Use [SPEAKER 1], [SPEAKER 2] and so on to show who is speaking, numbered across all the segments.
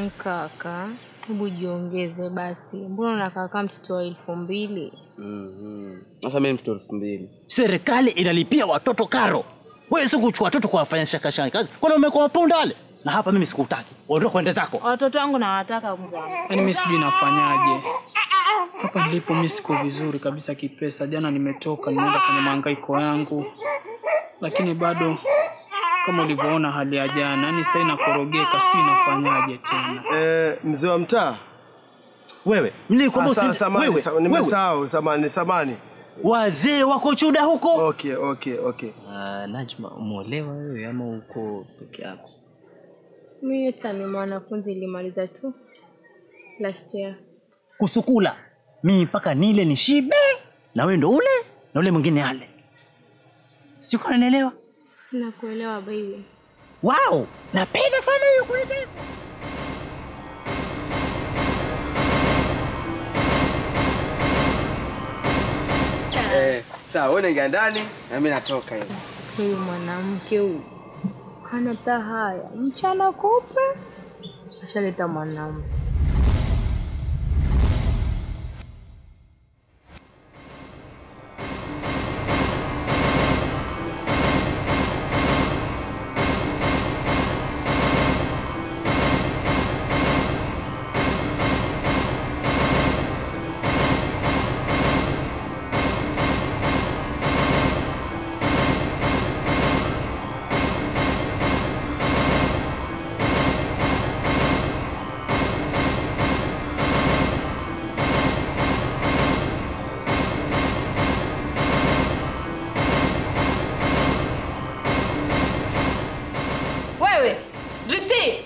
[SPEAKER 1] Kaka, hebu jiongeze basi. Mbona unakaa kama mtoto wa 2000?
[SPEAKER 2] Sasa mimi mtoto 2000.
[SPEAKER 3] Serikali inalipia watoto karo. Wewe si kuchukua watoto kwa wafanya shaka kazi. Kwani umekuwa ponda wale? Na hapa mimi sikutaki. Ondoka kwenda zako.
[SPEAKER 1] Watoto wangu nawataka kuzaa.
[SPEAKER 4] Yaani mimi sijui nafanyaje. Hapa nilipo mimi siko vizuri kabisa kipesa. Jana nimetoka nimeenda kwenye mahangaiko yangu. Lakini bado kama ulivyoona hali ya jana, yani sasa inakorogeka, sijui nafanyaje tena.
[SPEAKER 2] Mzee wa mtaa.
[SPEAKER 3] Wewe, nilikwambia
[SPEAKER 2] wewe. Nimesahau, samani.
[SPEAKER 3] Wazee wako chuda huko?
[SPEAKER 2] Okay.
[SPEAKER 3] Najma, umeolewa wewe ama uko peke yako?
[SPEAKER 1] Mimi hata ni mwanafunzi nilimaliza tu last year.
[SPEAKER 3] Kusukula. Mimi mpaka nile nishibe na wewe ndo ule na ule mwingine ale. Siko unanielewa?
[SPEAKER 1] Nakuelewa baby.
[SPEAKER 3] Wow, napenda sana hiyo kuita.
[SPEAKER 2] Sawa, wewe ingia ndani na mimi natoka hivi.
[SPEAKER 1] Huyu mwanamke huyu hana tahaya. Mchana kupe ashaleta mwanaume.
[SPEAKER 5] Wewe, Drixie!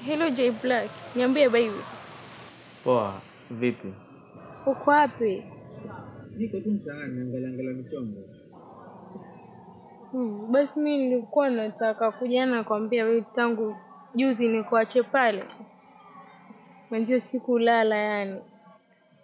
[SPEAKER 1] Hello J Black, niambie baby.
[SPEAKER 6] Poa, vipi?
[SPEAKER 1] Uko wapi?
[SPEAKER 6] Niko tu mtaani naangalia michongo.
[SPEAKER 1] Basi mimi nilikuwa nataka kuja na kwambia wewe tangu juzi nikuache pale. Mwanzo sikulala yani.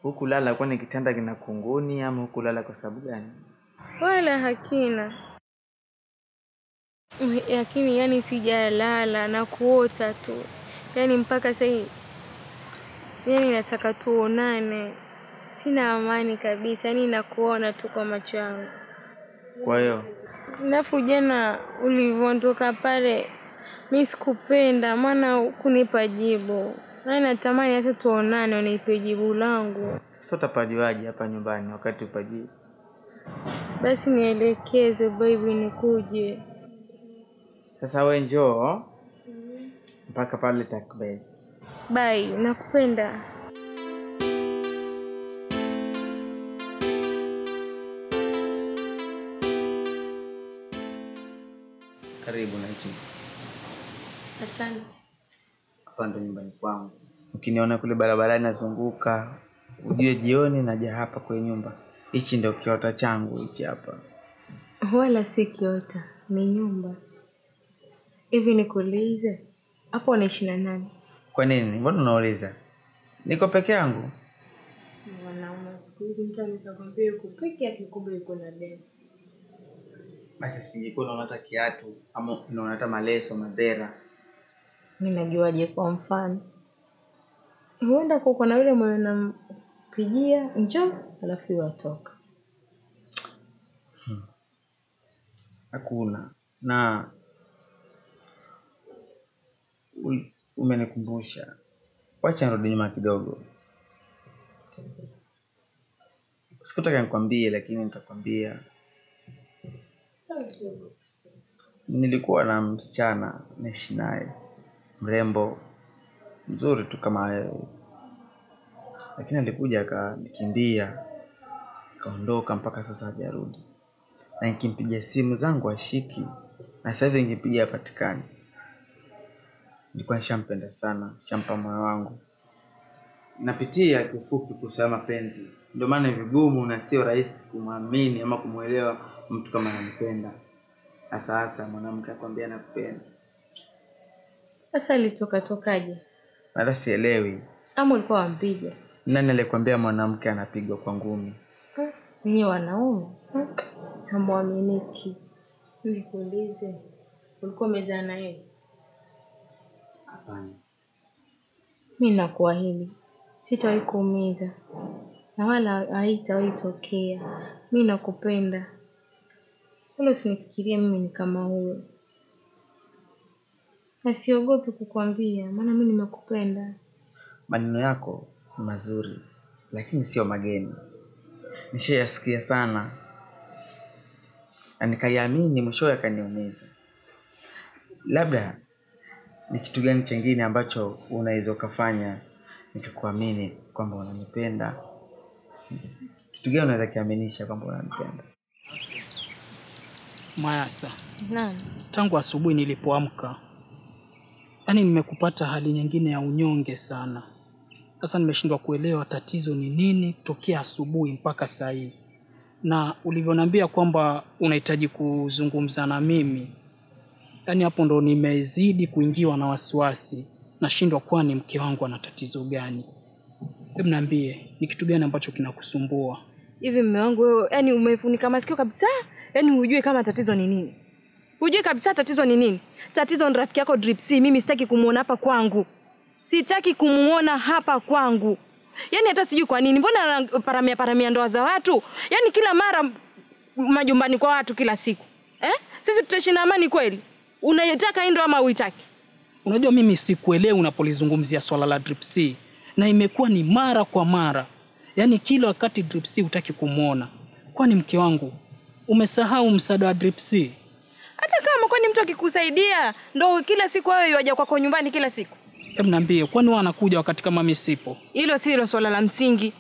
[SPEAKER 6] Huku lala kwani kitanda kina kunguni ama huku lala kwa sababu gani?
[SPEAKER 1] Wala hakina. Lakini yani sijalala na kuota tu. Yani mpaka sasa yani nataka tuonane. Sina amani kabisa, yani nakuona tu kwa macho yangu.
[SPEAKER 6] Kwa hiyo
[SPEAKER 1] Alafu jana ulivyoondoka pale mimi sikupenda maana kunipa jibu. Na natamani hata tuonane unipe jibu langu.
[SPEAKER 6] sasa utapajuaje hapa nyumbani wakati upaji?
[SPEAKER 1] Basi nielekeze baby nikuje.
[SPEAKER 6] Sasa wewe njoo mpaka pale Takbase.
[SPEAKER 1] Bye, nakupenda.
[SPEAKER 6] Karibu na hichi.
[SPEAKER 1] Asante.
[SPEAKER 6] Hapa ndo nyumbani kwangu. Ukiniona kule barabarani nazunguka, ujue jioni naja hapa kwa nyumba. Hichi ndio kiota changu hichi hapa.
[SPEAKER 1] Wala si kiota, ni nyumba. Hivi nikuulize, hapo unaishi na nani?
[SPEAKER 6] Kwa nini? Mbona unauliza? Niko peke yangu.
[SPEAKER 1] Wanaume siku hizi mtu anaweza kwambia yuko peke yake kumbe yuko na demu.
[SPEAKER 6] Basi singekuwa naona hata kiatu ama naona hata maleso madera.
[SPEAKER 1] Mimi najuaje kwa mfano? Huenda kuko na yule mwenye nampigia njoo alafu watoka.
[SPEAKER 6] Hakuna. Na umenikumbusha. Wacha nirudi nyuma kidogo. Sikutaka nikwambie lakini nitakwambia. Nilikuwa na msichana naishi naye. Mrembo mzuri tu kama wewe. Lakini alikuja akanikimbia. Kaondoka mpaka sasa hajarudi. Na nikimpigia simu zangu hashiki. Na sasa hivi nikipigia hapatikani. Nilikuwa nishampenda sana, shampa moyo wangu. Napitia kifupi kusema mapenzi. Ndio maana vigumu na sio rahisi kumwamini ama kumuelewa mtu kama anampenda. Sasa mwanamke akwambia nakupenda.
[SPEAKER 1] Sasa alitoka tokaje?
[SPEAKER 6] Hata sielewi.
[SPEAKER 1] Ama ulikuwa wampiga?
[SPEAKER 6] Nani alikwambia mwanamke anapigwa kwa ngumi?
[SPEAKER 1] Ninyi wanaume hamwaminiki. Nikuulize, ulikuwa umezaa na yeye?
[SPEAKER 6] Hapana.
[SPEAKER 1] Mimi nakuahidi sitawahi kuumiza na wala haitawahi tokea. Mimi nakupenda. Wala usinifikirie mimi ni kama huyo. Na siogopi kukwambia maana mimi nimekupenda.
[SPEAKER 6] Maneno yako ni mazuri lakini sio mageni. Nishayasikia sana. Na nikayamini mwishowe akaniumiza. Labda ni kitu gani chengine ambacho unaweza kufanya nikikuamini kwamba unanipenda? Kitu gani unaweza kiaminisha kwamba unanipenda?
[SPEAKER 4] Mayasa.
[SPEAKER 1] Naam.
[SPEAKER 4] Tangu asubuhi nilipoamka, yaani nimekupata hali nyingine ya unyonge sana. Sasa nimeshindwa kuelewa tatizo ni nini tokea asubuhi mpaka saa hii. Na ulivyoniambia kwamba unahitaji kuzungumza na mimi, yaani hapo ndo nimezidi kuingiwa na wasiwasi. Nashindwa kwani mke wangu ana tatizo gani? Hebu niambie, ni kitu gani ambacho kinakusumbua?
[SPEAKER 5] Hivi mume wangu wewe, yaani umefunika masikio kabisa? Yaani hujui kama tatizo ni nini? Hujui kabisa tatizo ni nini? Tatizo ni rafiki yako Drip C. Mimi sitaki kumuona hapa kwangu. Sitaki kumuona hapa kwangu. Yaani hata sijui kwa nini. Mbona paramia ndoa za watu? Yaani kila mara majumbani kwa watu kila siku. Sisi tutaishi na amani kweli? Unataka hii ndoa ama uitaki?
[SPEAKER 4] Unajua mimi sikuelewi unapolizungumzia swala la Drip C. Na imekuwa ni mara kwa mara. Yaani kila wakati Drip C hutaki kumuona. Kwani mke wangu umesahau msaada wa Drip C?
[SPEAKER 5] Hata kama kwani mtu akikusaidia ndo kila siku wewe yaje kwako nyumbani kila siku?
[SPEAKER 4] Hebu niambie, kwani wao anakuja wakati kama mimi sipo?
[SPEAKER 5] Hilo si hilo swala la msingi.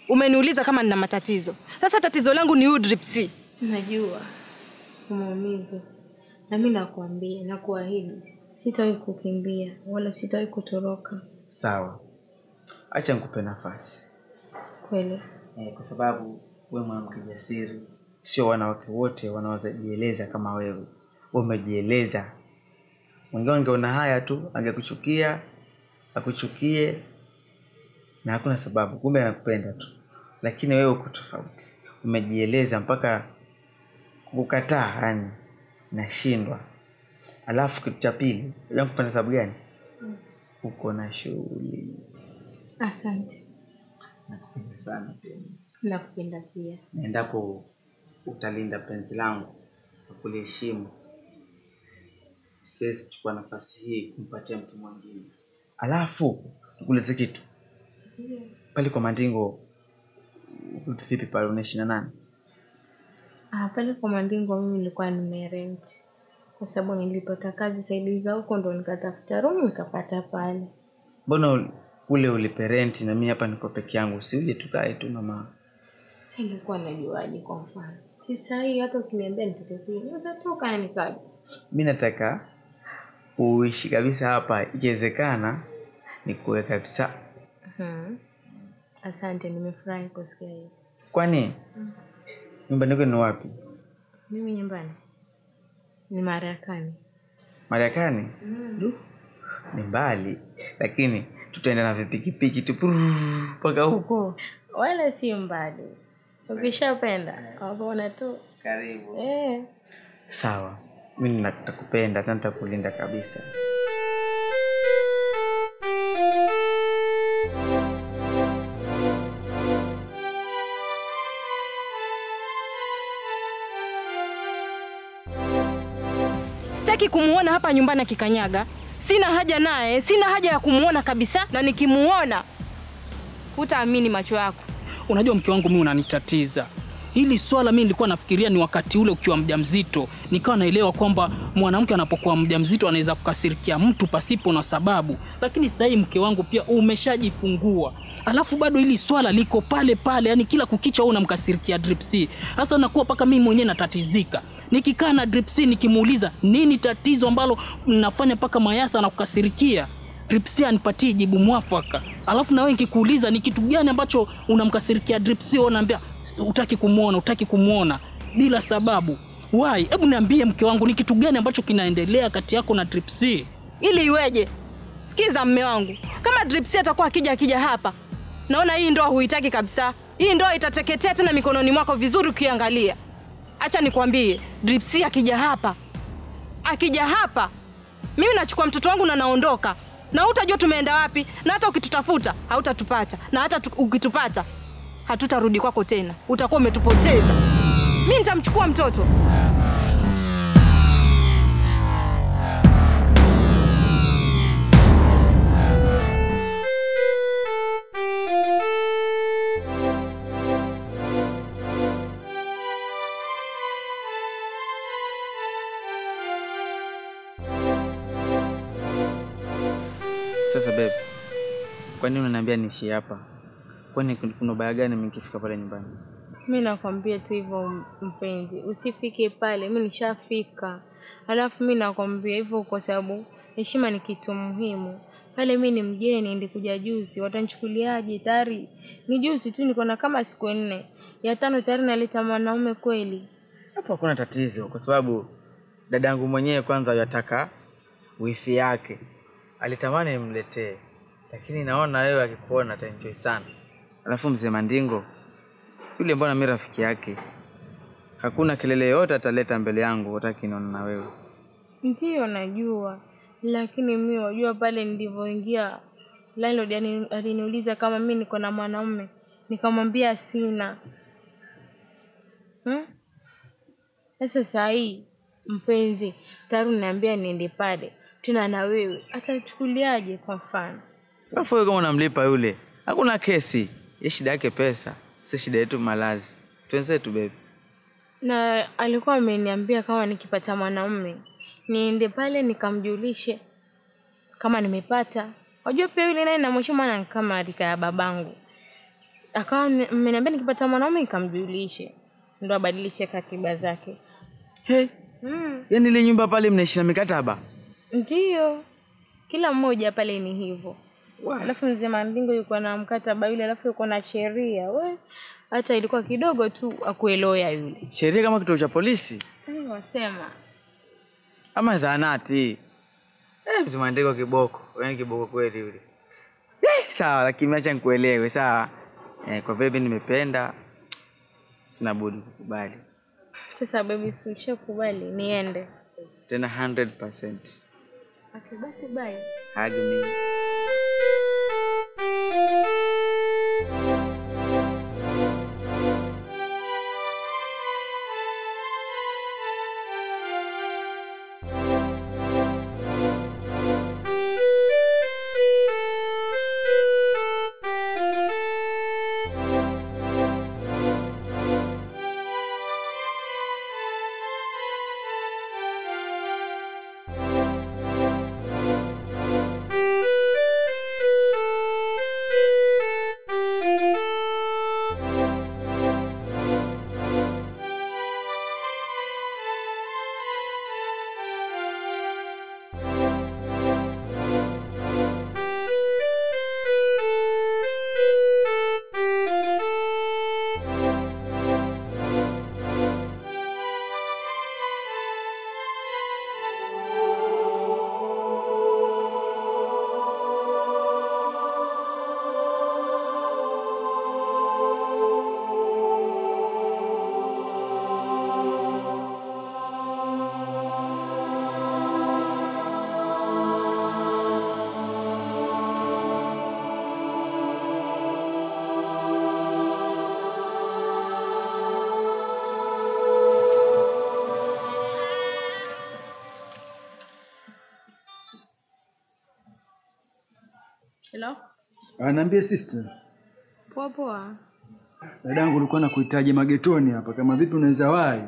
[SPEAKER 5] Umeniuliza kama nina matatizo. Sasa tatizo langu ni Drip C.
[SPEAKER 1] Najua umeumizwa. Na mimi nakwambia na kuahidi sitawahi kukimbia wala sitawahi kutoroka.
[SPEAKER 6] Sawa. Acha nikupe nafasi.
[SPEAKER 1] Kweli?
[SPEAKER 6] Kwa sababu wewe mwanamke jasiri. Sio wanawake wote wanaweza jieleza kama wewe. Umejieleza. Mwingine angeona haya tu, angekuchukia, akuchukie na hakuna sababu. Kumbe anakupenda tu. Lakini wewe uko tofauti. Umejieleza mpaka kukataa, yani nashindwa. Alafu kitu cha pili, unataka kupenda sababu gani? Uko na shughuli.
[SPEAKER 1] Asante.
[SPEAKER 6] Nakupenda sana pia.
[SPEAKER 1] Nakupenda pia.
[SPEAKER 6] Na endapo utalinda penzi langu na kuliheshimu, siwezi chukua nafasi hii kumpatia mtu mwingine. Alafu nikuulize kitu. Pale kwa Mandingo vipi pale unaishi na nani?
[SPEAKER 1] Pale kwa Mandingo mimi nilikuwa nimerent. Kwa sababu nilipata kazi saidiza huko ndo nikatafuta room nikapata pale.
[SPEAKER 6] Mbona ule uliperenti na mimi hapa niko peke yangu? Si uje tukae tu mama.
[SPEAKER 1] Sasa nilikuwa najuaje kwa mfano? Si sahi hata ukiniambia nitoke kule, naweza toka nikaje.
[SPEAKER 6] Mimi nataka uishi kabisa hapa, ikiwezekana nikuwe kabisa.
[SPEAKER 1] Asante, nimefurahi kusikia hiyo.
[SPEAKER 6] Kwani nyumbani yako ni wapi?
[SPEAKER 1] Mimi nyumbani ni Marekani.
[SPEAKER 6] Marekani? Ni mbali, lakini tutaenda na vipikipiki tu mpaka huko.
[SPEAKER 1] Wala si mbali. Ukishapenda, waona tu
[SPEAKER 6] Karibu. Sawa. Mimi nakupenda, na nitakulinda kabisa.
[SPEAKER 5] Sitaki kumuona hapa nyumbani akikanyaga. Sina haja naye, sina haja ya kumuona kabisa, na nikimuona hutaamini macho yako.
[SPEAKER 4] Unajua mke wangu mimi unanitatiza. Hili swala mimi nilikuwa nafikiria ni wakati ule ukiwa mjamzito. Nikawa naelewa kwamba mwanamke anapokuwa mjamzito anaweza kukasirikia mtu pasipo na sababu. Lakini sasa hii mke wangu pia umeshajifungua. Alafu bado hili swala liko pale pale, yani kila kukicha wewe unamkasirikia Drip C. Sasa nakuwa paka mimi mwenyewe natatizika. Nikikaa na Drip C nikimuuliza nini tatizo ambalo mnafanya paka Mayasa na kukasirikia, Drip C anipatie jibu mwafaka. Alafu na wewe nikikuuliza ni kitu gani ambacho unamkasirikia Drip C, unaambia utaki kumuona bila sababu. Why? Hebu niambie mke wangu ni kitu gani ambacho kinaendelea kati yako na Drip C?
[SPEAKER 5] Ili iweje? Sikiza mme wangu. Kama Drip C atakuwa akija hapa Naona hii ndoa huitaki kabisa. Hii ndoa itateketea tena mikononi mwako vizuri ukiangalia. Acha nikwambie, Drip C akija hapa, mimi nachukua mtoto wangu na naondoka. Na hutajua tumeenda wapi, na hata ukitutafuta hautatupata. Na hata ukitupata hatutarudi kwako tena. Utakuwa umetupoteza. Mimi nitamchukua mtoto.
[SPEAKER 6] Sasa babe, kwa nini unaniambia niishi hapa? Kwani kuna baya gani mimi nikifika pale nyumbani?
[SPEAKER 1] Mimi nakwambia tu hivyo mpenzi, usifike pale, mimi nishafika. Alafu mimi nakwambia hivyo kwa sababu heshima ni kitu muhimu. Pale mimi ni mgeni, ndikuja juzi, watanichukuliaje? Tayari ni juzi tu, niko na kama siku 4. Ya 5 tayari naleta mwanaume kweli.
[SPEAKER 6] Hapo hakuna tatizo kwa sababu dadangu mwenyewe kwanza yataka wifi yake. Alitamani nimletee, lakini naona wewe akikuona ataenjoy sana. Alafu mzee Mandingo yule, mbona mimi rafiki yake, hakuna kelele yote ataleta mbele yangu hataki nione na wewe.
[SPEAKER 1] Ndio najua, lakini mimi wajua pale ndivyoingia landlord aliniuliza kama mimi niko na mwanaume, nikamwambia sina. Sasa hii mpenzi, tayari niambia niende pale. Tuna na wewe, atachukuliaje kwa mfano?
[SPEAKER 6] Alafu wewe kama unamlipa yule, hakuna kesi. Ye shida yake pesa, si shida yetu malazi. Twenzetu baby.
[SPEAKER 1] Na alikuwa ameniambia kama nikipata mwanaume niende pale nikamjulishe kama nimepata. Wajua pia yule naye namheshimu maana kama rika ya babangu. Akawa ameniambia nikipata mwanaume nikamjulishe, ndo abadilishe katiba zake.
[SPEAKER 6] Hey. Yaani ile nyumba pale mnaishi na mikataba?
[SPEAKER 1] Ndio. Kila mmoja pale ni hivyo. Alafu mzee Mandingo yuko na mkataba yule, alafu yuko na sheria. Hata ilikuwa kidogo tu akueloya yule.
[SPEAKER 6] Sheria kama kituo cha polisi?
[SPEAKER 1] Wasema.
[SPEAKER 6] Ama zahanati. Mzee Mandingo kiboko. Yaani kiboko kweli yule. Sawa, lakini acha nikuelewe, sawa. Kwa vile nimependa, sina budi kukubali.
[SPEAKER 1] Sasa baby, ushakubali niende.
[SPEAKER 6] Tena 100%.
[SPEAKER 1] Okay, basi bye.
[SPEAKER 6] Hug me.
[SPEAKER 1] Hello?
[SPEAKER 7] Ananiambia sister.
[SPEAKER 1] Poa poa.
[SPEAKER 7] Dadangu alikuwa anakuhitaji magetoni hapa, kama vipi unaweza wahi?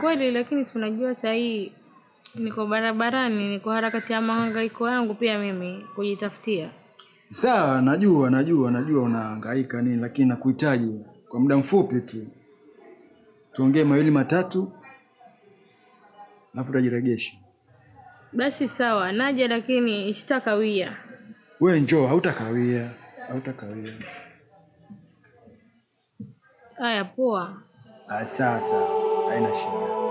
[SPEAKER 1] Kweli, lakini tunajua saa hii niko barabarani, niko harakati ya mahangaiko yangu pia mimi kujitafutia.
[SPEAKER 7] Sawa, najua unahangaika nini, lakini nakuhitaji kwa muda mfupi tu. Tuongee mawili matatu. Alafu utajiregesha.
[SPEAKER 1] Basi sawa, naja lakini isitakawia.
[SPEAKER 7] Wewe njoo, hautakawia.
[SPEAKER 1] Haya poa.
[SPEAKER 7] Sasa, haina shida.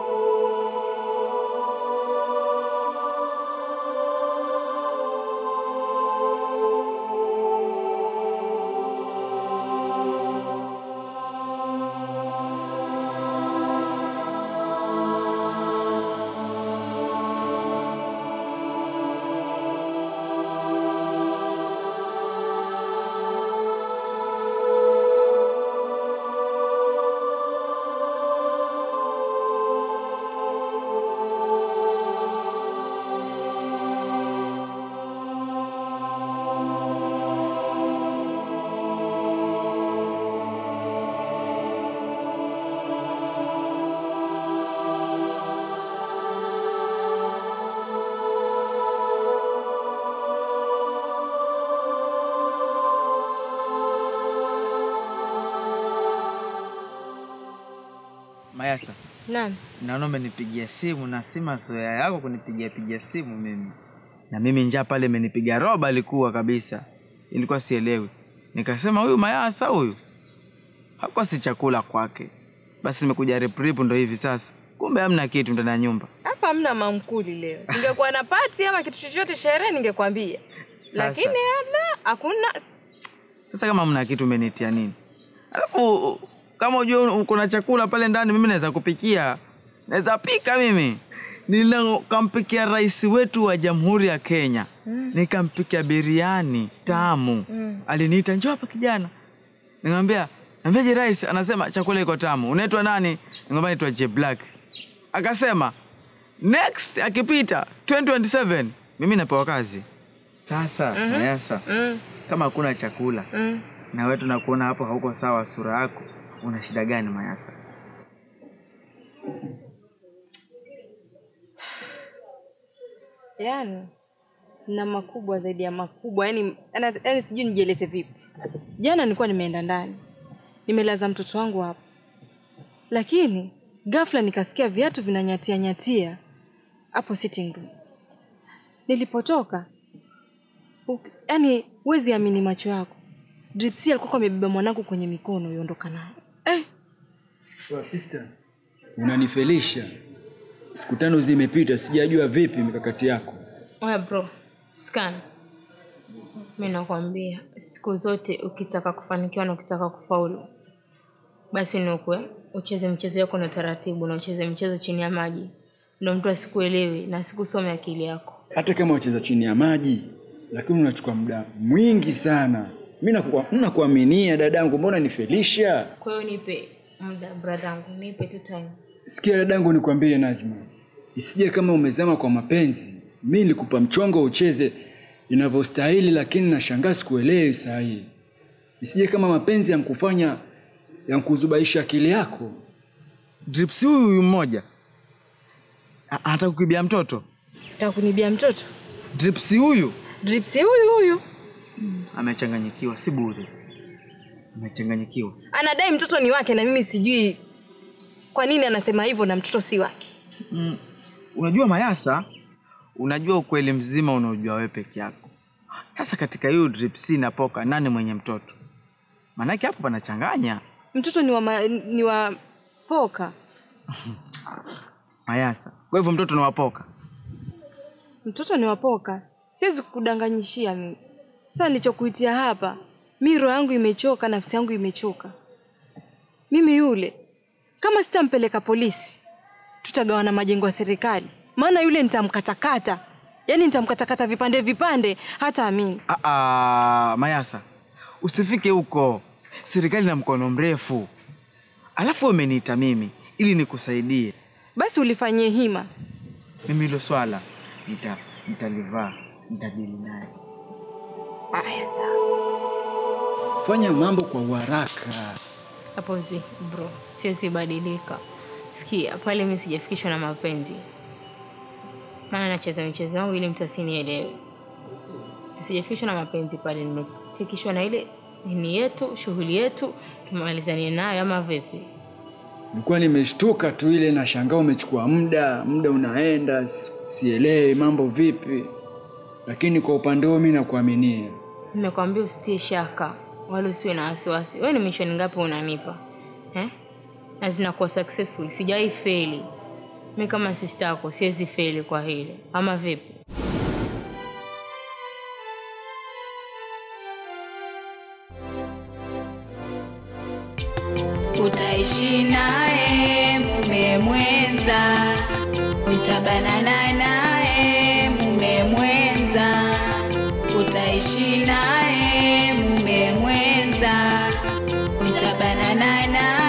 [SPEAKER 6] Mayasa.
[SPEAKER 5] Naam.
[SPEAKER 6] Naona umenipigia simu na si mazoea yako kunipigia simu mimi. Na mimi njaa pale imenipiga roba alikuwa kabisa. Ilikuwa sielewi. Nikasema huyu Mayasa huyu hakuwa si chakula kwake. Basi nimekuja rip ndo hivi sasa. Kumbe hamna kitu ndani ya nyumba.
[SPEAKER 5] Hapa hamna mamkuli leo. Ningekuwa na party ama kitu chochote sherehe ningekwambia. Lakini hakuna.
[SPEAKER 6] Sasa kama hamna kitu umenitia nini? Alafu kama unajua uko na chakula pale ndani mimi naweza kupikia. Naweza pika mimi. Nikampikia rais wetu wa Jamhuri ya Kenya. Nikampikia biriani tamu. Aliniita njoo hapa kijana. Nikamwambia, "Nambeje rais?" Anasema chakula iko tamu. Unaitwa nani? Nikamwambia naitwa J Black. Akasema, "Next akipita 2027 mimi napewa kazi." Sasa, Mayasa. Kama hakuna chakula. Na wewe tunakuona hapo hauko sawa sura yako. Una shida gani Mayasa?
[SPEAKER 5] Yaani na makubwa zaidi ya makubwa. Yaani sijui nijieleze vipi. Jana nilikuwa nimeenda ndani. Nimelaza mtoto wangu hapo. Lakini ghafla nikasikia viatu vinanyatia hapo sitting room. Nilipotoka yaani huwezi amini macho yako. Dripsy alikuwa amebeba mwanangu kwenye mikono yondoka naye.
[SPEAKER 7] Well, sister, unanifelisha. Siku 5 zimepita sijajua vipi mikakati yako.
[SPEAKER 1] Oya bro, scan. Mimi nakwambia siku zote ukitaka kufanikiwa na ukitaka kufaulu, basi ni ucheze mchezo wako na taratibu na ucheze mchezo chini ya maji. Ndio mtu asikuelewe na sikusome akili yako.
[SPEAKER 7] Hata kama ucheza chini ya maji, lakini unachukua muda mwingi sana. Mimi nakuaminia dadangu, mbona nifelisha?
[SPEAKER 1] Kwa hiyo nipe muda bradangu, nipe tu time.
[SPEAKER 7] Sikia dadangu nikwambie Najma. Isije kama umezama kwa mapenzi. Mimi nilikupa mchongo ucheze inavyostahili lakini nashangaa sikuelewi saa hii. Isije kama mapenzi yankufanya yankuzubaisha akili yako.
[SPEAKER 6] Dripsy huyu mmoja hata kukibia mtoto.
[SPEAKER 5] Nataka kunibia mtoto?
[SPEAKER 6] Dripsy huyu amechanganyikiwa si bure. Amechanganyikiwa.
[SPEAKER 5] Anadai mtoto ni wake na mimi sijui kwa nini anasema hivyo na mtoto si wake.
[SPEAKER 6] Unajua Mayasa, unajua ukweli mzima unaojua wewe peke yako. Sasa katika hiyo Dripsy na Poka nani mwenye mtoto? Maana yake hapo panachanganya.
[SPEAKER 5] Mtoto ni wa Poka.
[SPEAKER 6] Mayasa, kwa hivyo mtoto ni wa Poka.
[SPEAKER 5] Mtoto ni wa Poka. Siwezi kukudanganyishia mimi. Sasa nilichokuitia hapa, mimi roho yangu imechoka, nafsi yangu imechoka. Mimi yule kama sitampeleka polisi, tutagawana majengo ya serikali. Maana yule nitamkatakata. Yaani nitamkatakata vipande hata amini.
[SPEAKER 6] Mayasa, usifike huko. Serikali na mkono mrefu. Alafu umeniita mimi ili nikusaidie.
[SPEAKER 5] Basi ulifanyie hima.
[SPEAKER 6] Mimi hilo swala nitalivaa, nitadili naye.
[SPEAKER 5] Aya sawa.
[SPEAKER 7] Fanya mambo kwa haraka.
[SPEAKER 1] Hapo bro, siwezi badilika. Sikia, pale mimi sijafikishwa na mapenzi. Maana nacheza michezo yangu ili mtu asinielewe. Sijafikishwa na mapenzi pale, nimefikishwa na ile ni yetu, shughuli yetu, tumalizane nayo ama vipi?
[SPEAKER 7] Nilikuwa nimeshtuka tu ile na shangaa umechukua muda unaenda, sielewi mambo vipi. Lakini kwa upande wangu mimi nakuaminia.
[SPEAKER 1] Nimekwambia usitie shaka, wala usiwe na wasiwasi. Wewe ni mission ngapi unanipa? Na zinakuwa successful, sijai fail. Mimi kama sister yako siwezi fail kwa hili. Ama vipi?
[SPEAKER 8] Utaishi naye mume mwenza, utabanana naye mume mwenza. Utaishi naye mume mwenza, utabanana naye